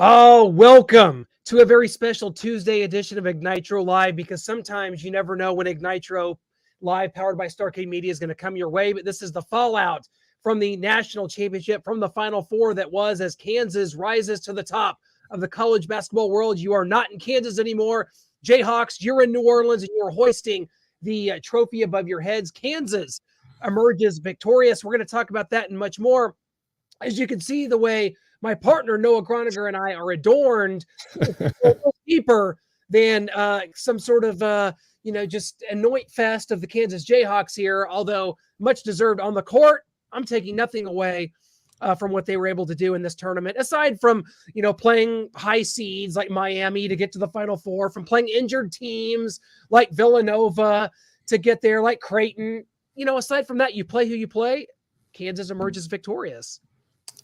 Oh, welcome to a very special Tuesday edition of Ignitro Live, because sometimes you never know when Ignitro Live, powered by Starcade Media, is going to come your way. But this is the fallout from the national championship, from the Final Four that was, as Kansas rises to the top of the college basketball world. You are not in Kansas anymore. Jayhawks, you're in New Orleans, and you're hoisting the trophy above your heads. Kansas emerges victorious. We're going to talk about that and much more. As you can see, the way my partner Noah Groniger and I are adorned a little deeper than some sort of just anoint fest of the Kansas Jayhawks here, although much deserved on the court. I'm taking nothing away from what they were able to do in this tournament, aside from playing high seeds like Miami to get to the Final Four, from playing injured teams like Villanova to get there, like Creighton. Aside from that, you play who you play. Kansas emerges victorious.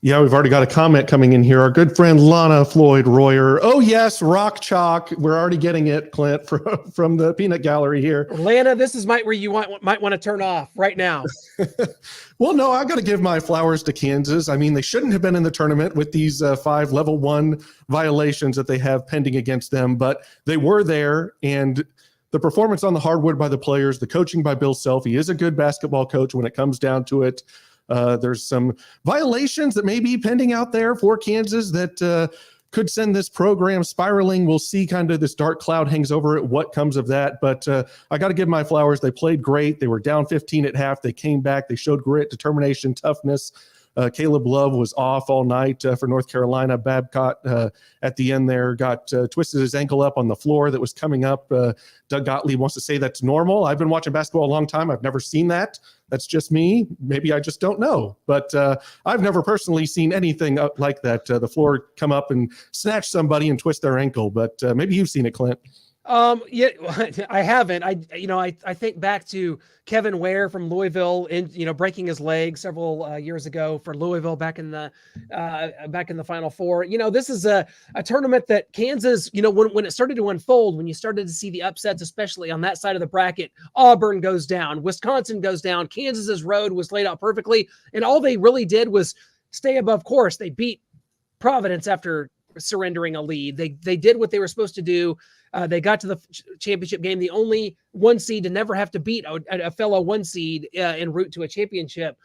Yeah, we've already got a comment coming in here. Our good friend Lana Floyd Royer. Oh, yes, rock chalk. We're already getting it, Clint, from the peanut gallery here. Lana, this is where you might want to turn off right now. Well, no, I've got to give my flowers to Kansas. I mean, they shouldn't have been in the tournament with these 5 level 1 violations that they have pending against them, but they were there. And the performance on the hardwood by the players, the coaching by Bill Self, he is a good basketball coach when it comes down to it. There's some violations that may be pending out there for Kansas that could send this program spiraling. We'll see. Kind of this dark cloud hangs over it, what comes of that. But I got to give my flowers. They played great. They were down 15 at half. They came back. They showed grit, determination, toughness. Caleb Love was off all night for North Carolina. Babcock at the end there got twisted his ankle up on the floor that was coming up. Doug Gottlieb wants to say that's normal. I've been watching basketball a long time. I've never seen that. That's just me. Maybe I just don't know. But I've never personally seen anything like that. The floor come up and snatch somebody and twist their ankle. But maybe you've seen it, Clint. Yeah, I haven't. I think back to Kevin Ware from Louisville, and breaking his leg several years ago for Louisville back in the Final Four. This is a tournament that Kansas, when it started to unfold, when you started to see the upsets, especially on that side of the bracket, Auburn goes down, Wisconsin goes down, Kansas's road was laid out perfectly, and all they really did was stay above course. They beat Providence after surrendering a lead. They did what they were supposed to do. They got to the championship game, the only 1 seed to never have to beat a fellow 1 seed en route to a championship.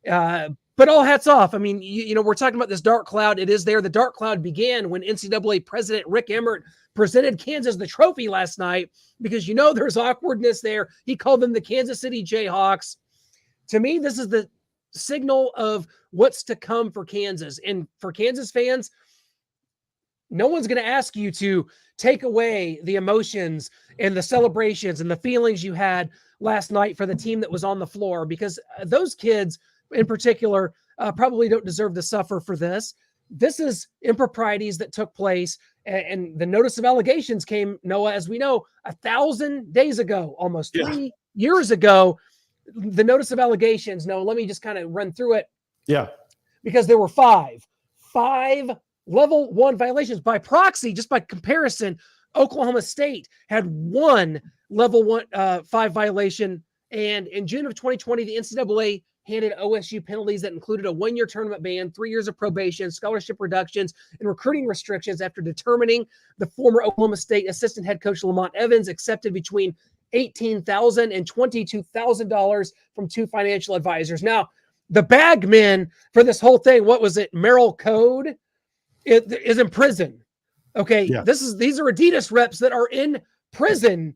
But all hats off. I mean, we're talking about this dark cloud. It is there. The dark cloud began when NCAA President Rick Emmert presented Kansas the trophy last night, because there's awkwardness there. He called them the Kansas City Jayhawks. To me, this is the signal of what's to come for Kansas. And for Kansas fans, no one's going to ask you to take away the emotions and the celebrations and the feelings you had last night for the team that was on the floor, because those kids in particular probably don't deserve to suffer for this. This is improprieties that took place, and the notice of allegations came, Noah, as we know, 1,000 days ago, almost 3 years ago. The notice of allegations, Noah, let me just kind of run through it. Yeah. Because there were five level 1 violations. By proxy, just by comparison, Oklahoma State had 1 level 5 violation. And in June of 2020, the NCAA handed OSU penalties that included a 1-year tournament ban, 3 years of probation, scholarship reductions, and recruiting restrictions after determining the former Oklahoma State assistant head coach Lamont Evans accepted between $18,000 and $22,000 from 2 financial advisors. Now, the bagman for this whole thing, what was it? Merrill Code is in prison. Okay. Yeah. These are Adidas reps that are in prison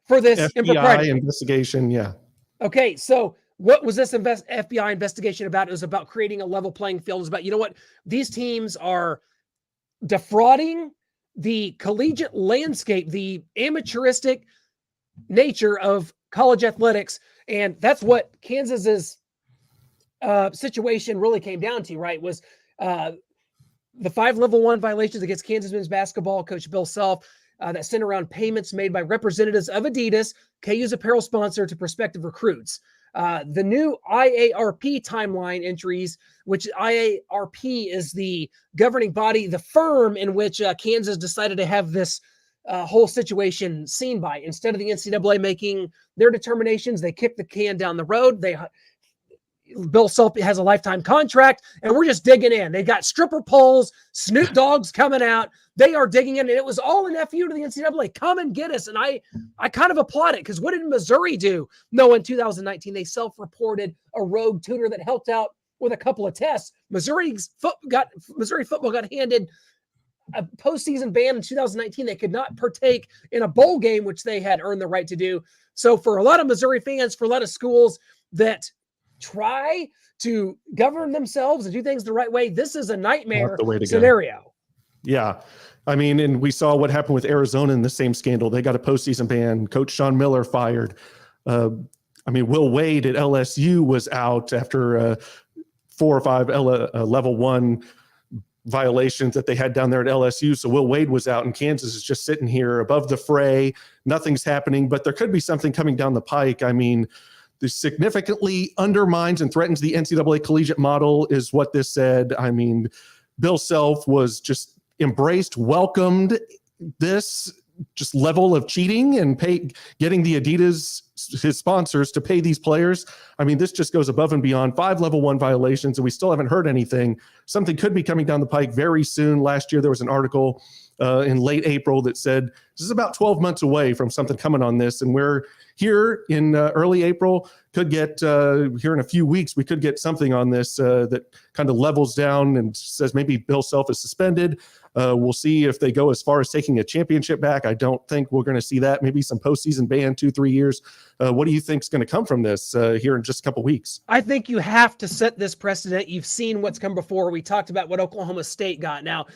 for this FBI investigation. Yeah. Okay. So what was this FBI investigation about? It was about creating a level playing field. It was about, these teams are defrauding the collegiate landscape, the amateuristic nature of college athletics. And that's what Kansas's situation really came down to, right? Was the 5 level 1 violations against Kansas men's basketball coach Bill Self that sent around payments made by representatives of Adidas, KU's apparel sponsor, to prospective recruits. The new IARP timeline entries, which IARP is the governing body, the firm in which Kansas decided to have this whole situation seen by. Instead of the NCAA making their determinations, they kicked the can down the road. Bill Self has a lifetime contract, and we're just digging in. They got stripper poles, Snoop Dogg's coming out. They are digging in, and it was all an FU to the NCAA. Come and get us. And I kind of applaud it, because what did Missouri do? No, in 2019, they self-reported a rogue tutor that helped out with a couple of tests. Missouri football got handed a postseason ban in 2019. They could not partake in a bowl game, which they had earned the right to do. So for a lot of Missouri fans, for a lot of schools that try to govern themselves and do things the right way, this is a nightmare scenario. Yeah. I mean, and we saw what happened with Arizona in the same scandal. They got a postseason ban. Coach Sean Miller fired. Will Wade at LSU was out after 4 or 5 level 1 violations that they had down there at LSU. So Will Wade was out, and Kansas is just sitting here above the fray. Nothing's happening, but there could be something coming down the pike. I mean, this significantly undermines and threatens the NCAA collegiate model is what this said. I mean, Bill Self was just embraced, welcomed this just level of cheating and getting the Adidas, his sponsors, to pay these players. I mean, this just goes above and beyond. 5 level 1 violations, and we still haven't heard anything. Something could be coming down the pike very soon. Last year, there was an article in late April that said this is about 12 months away from something coming on this. And we're here in early April, could get here in a few weeks, we could get something on this that kind of levels down and says maybe Bill Self is suspended. We'll see if they go as far as taking a championship back. I don't think we're going to see that. Maybe some postseason ban, 2-3 years. What do you think is going to come from this here in just a couple weeks? I think you have to set this precedent. You've seen what's come before. We talked about what Oklahoma State got. Now,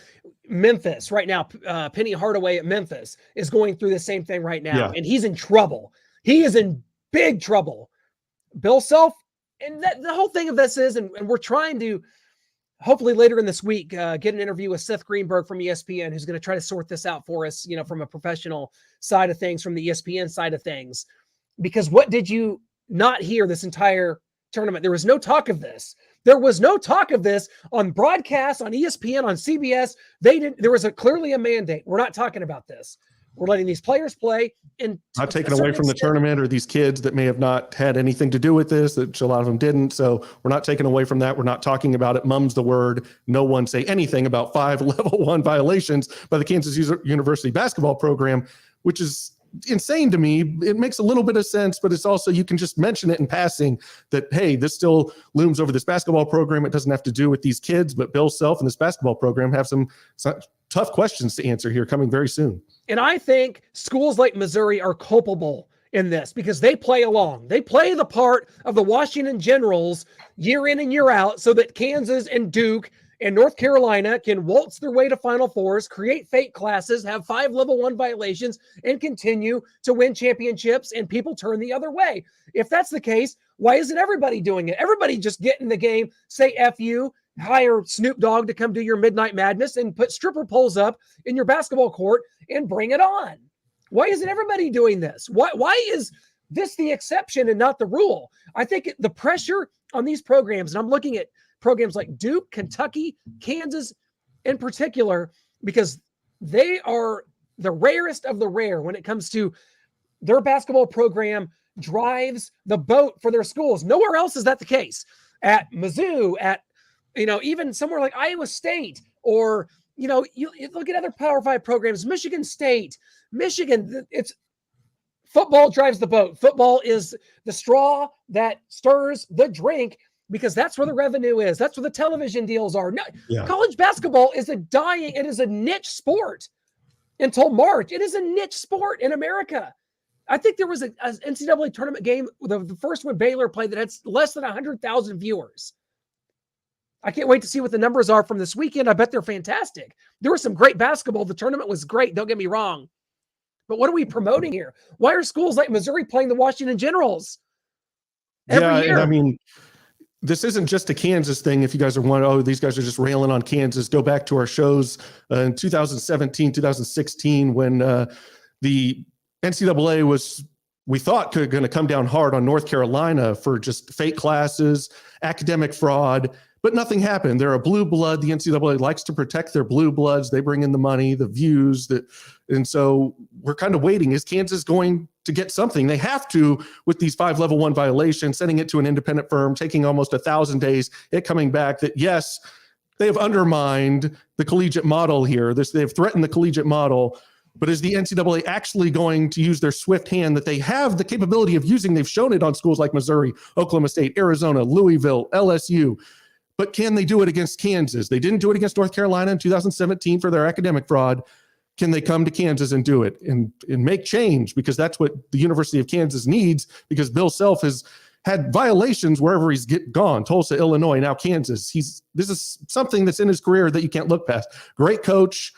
Memphis right now, Penny Hardaway at Memphis is going through the same thing right now, and he's in trouble. He is in big trouble. Bill Self, and the whole thing of this is, and we're trying to, hopefully later in this week, get an interview with Seth Greenberg from ESPN, who's going to try to sort this out for us, from a professional side of things, from the ESPN side of things. Because what did you not hear this entire tournament? There was no talk of this. There was no talk of this on broadcast, on ESPN, on CBS. There was clearly a mandate. We're not talking about this. We're letting these players play. And not taken away from the tournament or these kids that may have not had anything to do with this, that a lot of them didn't. So we're not taking away from that. We're not talking about it. Mum's the word. No one say anything about 5 level 1 violations by the Kansas University basketball program, which is insane to me. It makes a little bit of sense, but it's also, you can just mention it in passing that, hey, this still looms over this basketball program. It doesn't have to do with these kids, but Bill Self and this basketball program have some tough questions to answer here coming very soon. And I think schools like Missouri are culpable in this because they play along. They play the part of the Washington Generals year in and year out so that Kansas and Duke and North Carolina can waltz their way to Final Fours, create fake classes, have 5 level 1 violations, and continue to win championships, and people turn the other way. If that's the case, why isn't everybody doing it? Everybody just get in the game, say F you, hire Snoop Dogg to come do your Midnight Madness and put stripper poles up in your basketball court and bring it on. Why isn't everybody doing this? Why is this the exception and not the rule? I think the pressure on these programs, and I'm looking at programs like Duke, Kentucky, Kansas in particular, because they are the rarest of the rare when it comes to their basketball program drives the boat for their schools. Nowhere else is that the case. At Mizzou, at even somewhere like Iowa State, or you look at other Power 5 programs, Michigan State, Michigan, it's football drives the boat. Football is the straw that stirs the drink because that's where the revenue is. That's where the television deals are. No, college basketball is it is a niche sport until March. It is a niche sport in America. I think there was an NCAA tournament game, the first one Baylor played, that had less than 100,000 viewers. I can't wait to see what the numbers are from this weekend. I bet they're fantastic. There was some great basketball. The tournament was great. Don't get me wrong. But what are we promoting here? Why are schools like Missouri playing the Washington Generals every year? And I mean, this isn't just a Kansas thing. If you guys are wondering, these guys are just railing on Kansas, go back to our shows in 2017, 2016, when the NCAA was, we thought, going to come down hard on North Carolina for just fake classes, academic fraud, but nothing happened. They're a blue blood. The NCAA likes to protect their blue bloods. They bring in the money, the views, And so we're kind of waiting. Is Kansas going to get something? They have to, with these 5 level 1 violations, sending it to an independent firm, taking almost 1,000 days, it coming back that, yes, they have undermined the collegiate model here. They've threatened the collegiate model. But is the NCAA actually going to use their swift hand that they have the capability of using? They've shown it on schools like Missouri, Oklahoma State, Arizona, Louisville, LSU. But can they do it against Kansas? They didn't do it against North Carolina in 2017 for their academic fraud. Can they come to Kansas and do it and make change? Because that's what the University of Kansas needs, because Bill Self has had violations wherever he's gone. Tulsa, Illinois, now Kansas. This is something that's in his career that you can't look past. Great coach.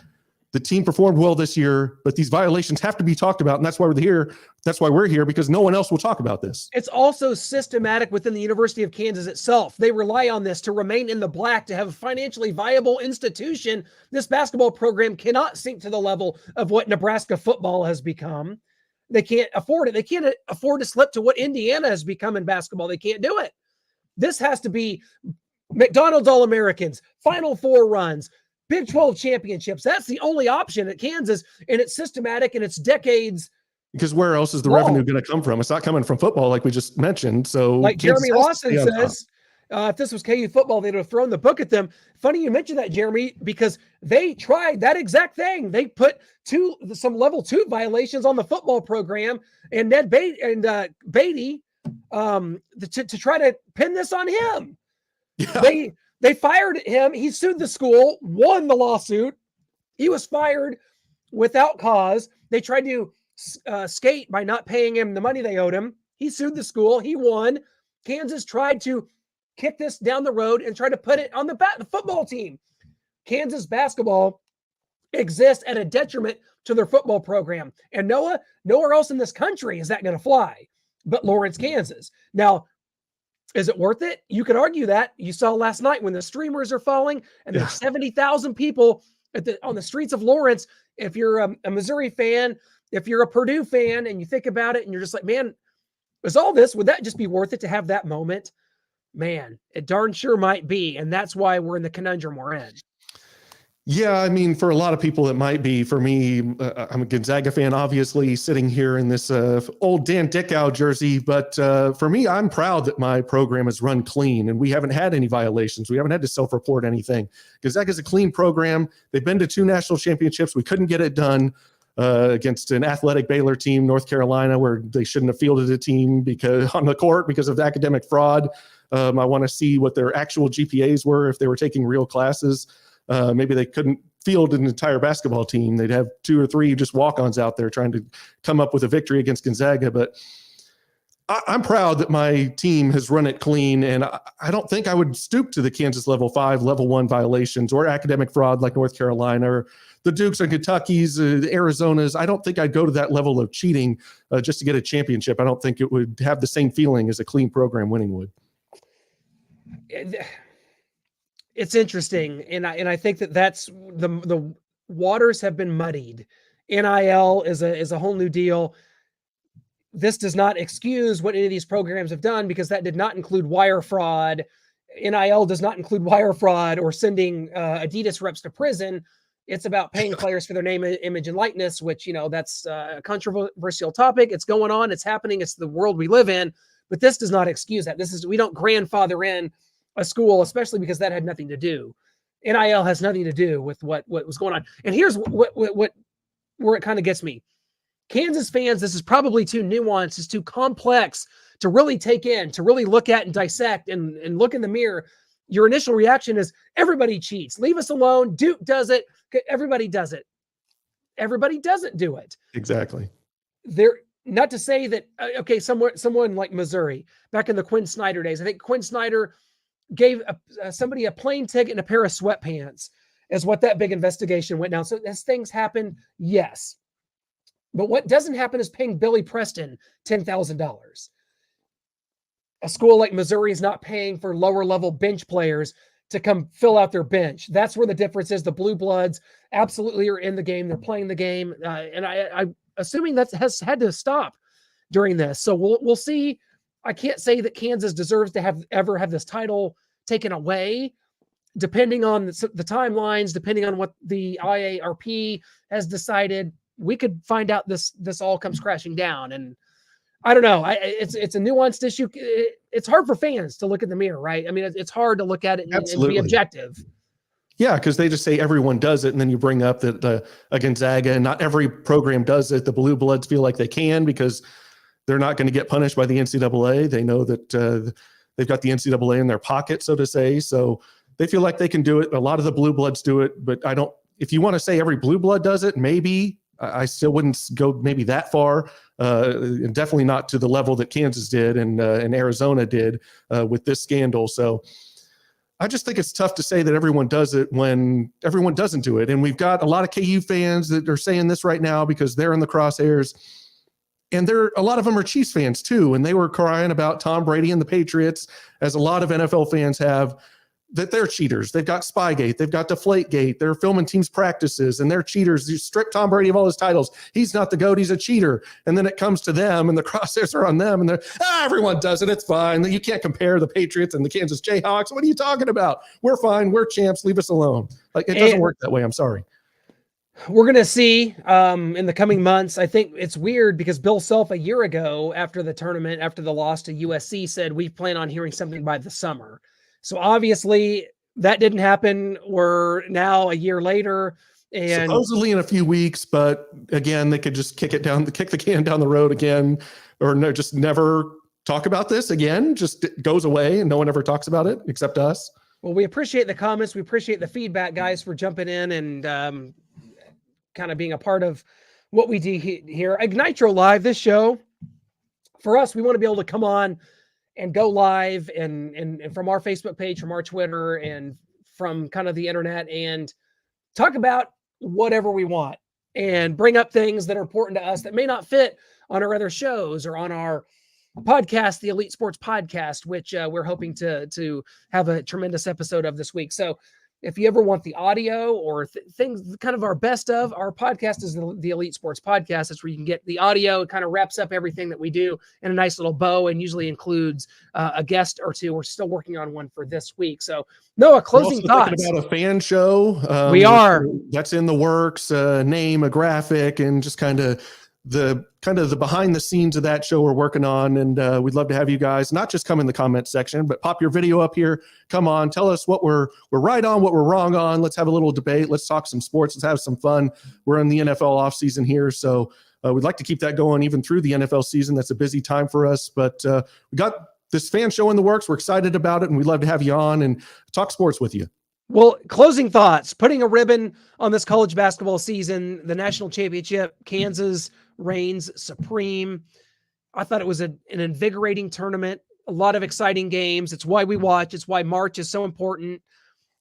The team performed well this year, but these violations have to be talked about, and that's why we're here. That's why we're here, because no one else will talk about this. It's also systematic within the University of Kansas itself. They rely on this to remain in the black, to have a financially viable institution. This basketball program cannot sink to the level of what Nebraska football has become. They can't afford it. They can't afford to slip to what Indiana has become in basketball. They can't do it. This has to be McDonald's All-Americans, Final Four runs, Big 12 championships. That's the only option at Kansas, and it's systematic and it's decades. Because where else is the revenue going to come from? It's not coming from football, like we just mentioned. So, like Jeremy Lawson says, if this was KU football, they'd have thrown the book at them. Funny you mentioned that, Jeremy, because they tried that exact thing. They put some level 2 violations on the football program, and Ned Beatty to try to pin this on him. Yeah. They fired him. He sued the school, won the lawsuit. He was fired without cause. They tried to skate by not paying him the money they owed him. He sued the school. He won. Kansas tried to kick this down the road and try to put it on the football team. Kansas basketball exists at a detriment to their football program. And nowhere else in this country is that going to fly but Lawrence, Kansas. Now, is it worth it? You could argue that. You saw last night when the streamers are falling and there's 70,000 people on the streets of Lawrence. If you're a Missouri fan, if you're a Purdue fan, and you think about it and you're just like, man, is all this, would that just be worth it to have that moment? Man, it darn sure might be. And that's why we're in the conundrum we're in. Yeah, I mean, for a lot of people, it might be. For me, I'm a Gonzaga fan, obviously, sitting here in this old Dan Dickau jersey. But for me, I'm proud that my program is run clean and we haven't had any violations. We haven't had to self-report anything. Gonzaga is a clean program. They've been to 2 national championships. We couldn't get it done against an athletic Baylor team, North Carolina, where they shouldn't have fielded a team on the court because of academic fraud. I want to see what their actual GPAs were if they were taking real classes. Maybe they couldn't field an entire basketball team. They'd have 2 or 3 just walk-ons out there trying to come up with a victory against Gonzaga. But I'm proud that my team has run it clean, and I don't think I would stoop to the Kansas level 5, level 1 violations or academic fraud like North Carolina or the Dukes and Kentuckys, the Arizonas. I don't think I'd go to that level of cheating just to get a championship. I don't think it would have the same feeling as a clean program winning would. It's interesting, and I think that's the waters have been muddied. NIL is a whole new deal. This does not excuse what any of these programs have done, because that did not include wire fraud. NIL does not include wire fraud or sending Adidas reps to prison. It's about paying players for their name, image, and likeness, which, that's a controversial topic. It's going on. It's happening. It's the world we live in. But this does not excuse that. We don't grandfather in a school, especially because that had nothing to do. NIL has nothing to do with what was going on. And here's where it kind of gets me. Kansas fans, this is probably too nuanced, it's too complex to really take in, to really look at and dissect and look in the mirror. Your initial reaction is everybody cheats. Leave us alone. Duke does it. Everybody does it. Everybody doesn't do it. Exactly. Not to say that, someone like Missouri, back in the Quinn Snyder days, I think Quinn Snyder gave somebody a plane ticket and a pair of sweatpants is what that big investigation went down. So as things happen, yes. But what doesn't happen is paying Billy Preston $10,000. A school like Missouri is not paying for lower level bench players to come fill out their bench. That's where the difference is. The Blue Bloods absolutely are in the game. They're playing the game. And I'm assuming that has had to stop during this. So we'll see. I can't say that Kansas deserves to ever have this title taken away, depending on the timelines, depending on what the IARP has decided. we could find out this all comes crashing down. And I don't know. It's a nuanced issue. It's hard for fans to look in the mirror, right? I mean, it's hard to look at it and be objective. Yeah, because they just say everyone does it, and then you bring up that Gonzaga, and not every program does it. The Blue Bloods feel like they can because they're not going to get punished by the NCAA. They know that they've got the NCAA in their pocket, so to say. So they feel like they can do it. A lot of the Blue Bloods do it, but I don't. If you want to say every Blue Blood does it, maybe I still wouldn't go maybe that far. And definitely not to the level that Kansas did and Arizona did with this scandal. So I just think it's tough to say that everyone does it when everyone doesn't do it. And we've got a lot of KU fans that are saying this right now because they're in the crosshairs. And a lot of them are Chiefs fans too. And they were crying about Tom Brady and the Patriots, as a lot of NFL fans have, that they're cheaters. They've got Spygate. They've got Deflategate. They're filming teams' practices, and they're cheaters. You strip Tom Brady of all his titles. He's not the GOAT. He's a cheater. And then it comes to them, and the crosshairs are on them, and they're, everyone does it. It's fine. You can't compare the Patriots and the Kansas Jayhawks. What are you talking about? We're fine. We're champs. Leave us alone. Like, it doesn't work that way. I'm sorry. We're going to see in the coming months. I think it's weird because Bill Self a year ago after the tournament, after the loss to USC, said we plan on hearing something by the summer. So obviously that didn't happen. We're now a year later, and supposedly in a few weeks, but again, they could just kick the can down the road again, or no, just never talk about this again. Just it goes away and no one ever talks about it except us. Well, we appreciate the comments. We appreciate the feedback, guys, for jumping in and kind of being a part of what we do here. Ignitro Live, this show, for us, we want to be able to come on and go live and from our Facebook page, from our Twitter, and from kind of the internet, and talk about whatever we want and bring up things that are important to us that may not fit on our other shows or on our podcast, the Elite Sports Podcast, which we're hoping to have a tremendous episode of this week. So if you ever want the audio or things, kind of our best of, our podcast is the Elite Sports Podcast. That's where you can get the audio. It kind of wraps up everything that we do in a nice little bow, and usually includes a guest or two. We're still working on one for this week. So, Noah, closing thoughts. About a fan show. We are. That's in the works. Name, a graphic, and just kind of the behind the scenes of that show we're working on. And we'd love to have you guys not just come in the comment section, but pop your video up here. Come on, tell us what we're right on, what we're wrong on. Let's have a little debate. Let's talk some sports. Let's have some fun. We're in the NFL offseason here, so we'd like to keep that going even through the NFL season. That's a busy time for us, but we got this fan show in the works. We're excited about it, and we'd love to have you on and talk sports with you. Well, closing thoughts, putting a ribbon on this college basketball season, the national championship, Kansas reigns supreme. I thought it was an invigorating tournament, a lot of exciting games. It's why we watch. It's why March is so important.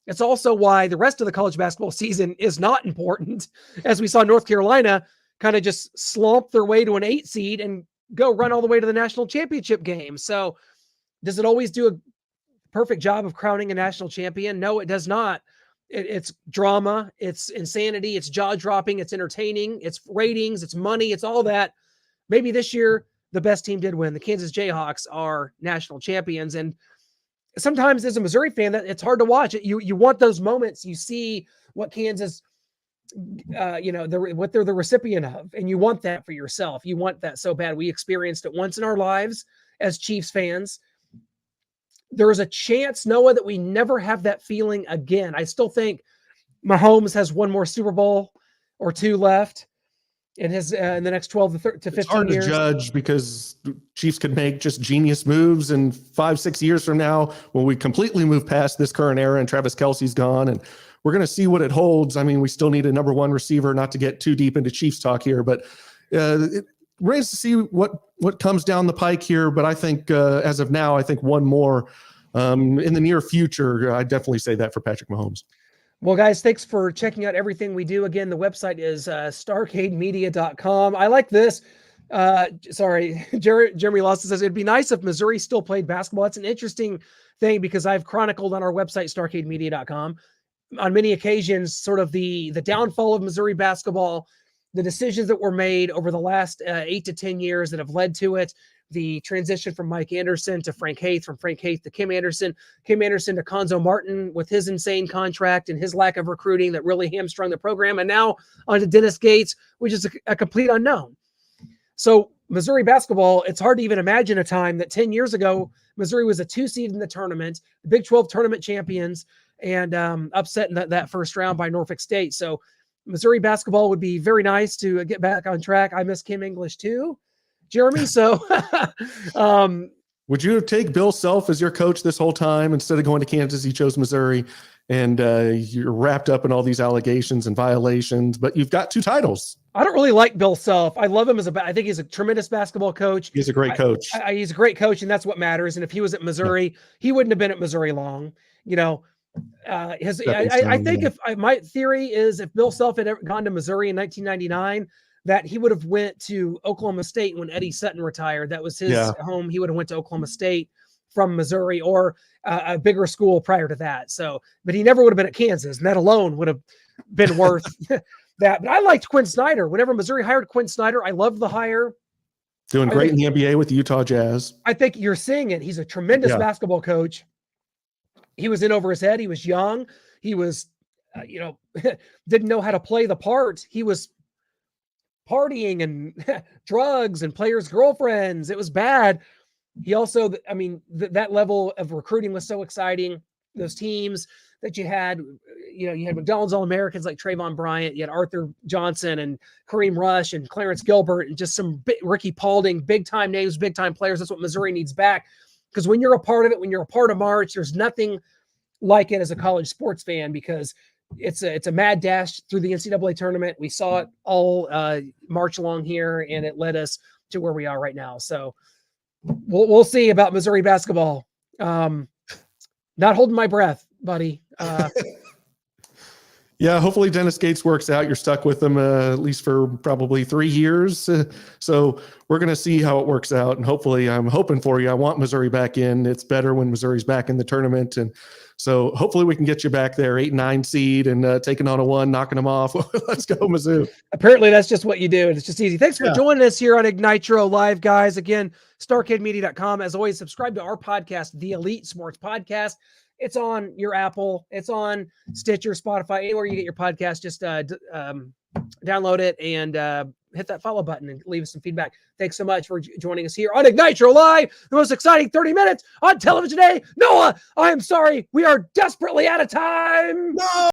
It's also why the rest of the college basketball season is not important, as we saw North Carolina kind of just slump their way to an 8 seed and go run all the way to the national championship game. So does it always do a perfect job of crowning a national champion? No, it does not. It's drama, it's insanity, it's jaw-dropping, it's entertaining, it's ratings, it's money, it's all that. Maybe this year the best team did win. The Kansas Jayhawks are national champions, and sometimes as a Missouri fan, that it's hard to watch it. You want those moments. You see what Kansas, what they're the recipient of, and you want that for yourself. You want that so bad. We experienced it once in our lives as Chiefs fans. There is a chance, Noah, that we never have that feeling again. I still think Mahomes has one more Super Bowl or two left in his in the next 12 to 15 years. It's hard to judge because Chiefs could make just genius moves, and 5-6 years from now, when we completely move past this current era and Travis Kelce's gone, and we're going to see what it holds. I mean, we still need a number one receiver, not to get too deep into Chiefs talk here, but it remains to see what comes down the pike here. But I think as of now, I think one more in the near future. I definitely say that for Patrick Mahomes. Well, guys, thanks for checking out everything we do. Again, the website is starcademedia.com. I like this. Jeremy Lawson says it'd be nice if Missouri still played basketball. It's an interesting thing because I've chronicled on our website, starcademedia.com, on many occasions, sort of the downfall of Missouri basketball, the decisions that were made over the last 8 to 10 years that have led to it. the transition from Mike Anderson to Frank Haith, from Frank Haith to Kim Anderson to Konzo Martin with his insane contract and his lack of recruiting that really hamstrung the program. And now on to Dennis Gates, which is a complete unknown. So Missouri basketball, it's hard to even imagine a time that 10 years ago, Missouri was a 2 seed in the tournament, the Big 12 tournament champions, and upset in that first round by Norfolk State. So Missouri basketball would be very nice to get back on track. I miss Kim English too, Jeremy. So would you take Bill Self as your coach this whole time? Instead of going to Kansas, he chose Missouri, and you're wrapped up in all these allegations and violations, but you've got 2 titles. I don't really like Bill Self. I love him I think he's a tremendous baskbasketball coach. He's a great coach. He's a great coach, and that's what matters. And if he was at Missouri, he wouldn't have been at Missouri long. You know, I think my theory is if Bill Self had ever gone to Missouri in 1999, that he would have went to Oklahoma State when Eddie Sutton retired. That was his home. He would have went to Oklahoma State from Missouri or a bigger school prior to that. So, but he never would have been at Kansas, and that alone would have been worth that. But I liked Quinn Snyder. Whenever Missouri hired Quinn Snyder, I loved the hire. Doing great in the NBA with the Utah Jazz. I think you're seeing it. He's a tremendous basketball coach. He was in over his head. He was young. He was, didn't know how to play the part. He was partying and drugs and players' girlfriends. It was bad. He also, that level of recruiting was so exciting. Those teams that you had McDonald's All-Americans like Trayvon Bryant. You had Arthur Johnson and Kareem Rush and Clarence Gilbert and just some Ricky Paulding, big-time names, big-time players. That's what Missouri needs back. Because when you're a part of it, when you're a part of March, there's nothing like it as a college sports fan, because it's a mad dash through the NCAA tournament. We saw it all March long here, and it led us to where we are right now. So we'll see about Missouri basketball. Not holding my breath, buddy. Yeah, hopefully Dennis Gates works out. You're stuck with him at least for probably 3 years. So we're going to see how it works out. And hopefully, I'm hoping for you. I want Missouri back in. It's better when Missouri's back in the tournament. And so hopefully we can get you back there, 8-9 seed, and taking on a 1, knocking them off. Let's go, Mizzou. Apparently that's just what you do. It's just easy. Thanks for joining us here on Ignitro Live, guys. Again, StarCadeMedia.com. As always, subscribe to our podcast, The Elite Sports Podcast. It's on your Apple. It's on Stitcher, Spotify, anywhere you get your podcast. Just download it and hit that follow button and leave us some feedback. Thanks so much for joining us here on Ignitro Live, the most exciting 30 minutes on television today. Noah, I am sorry. We are desperately out of time. No!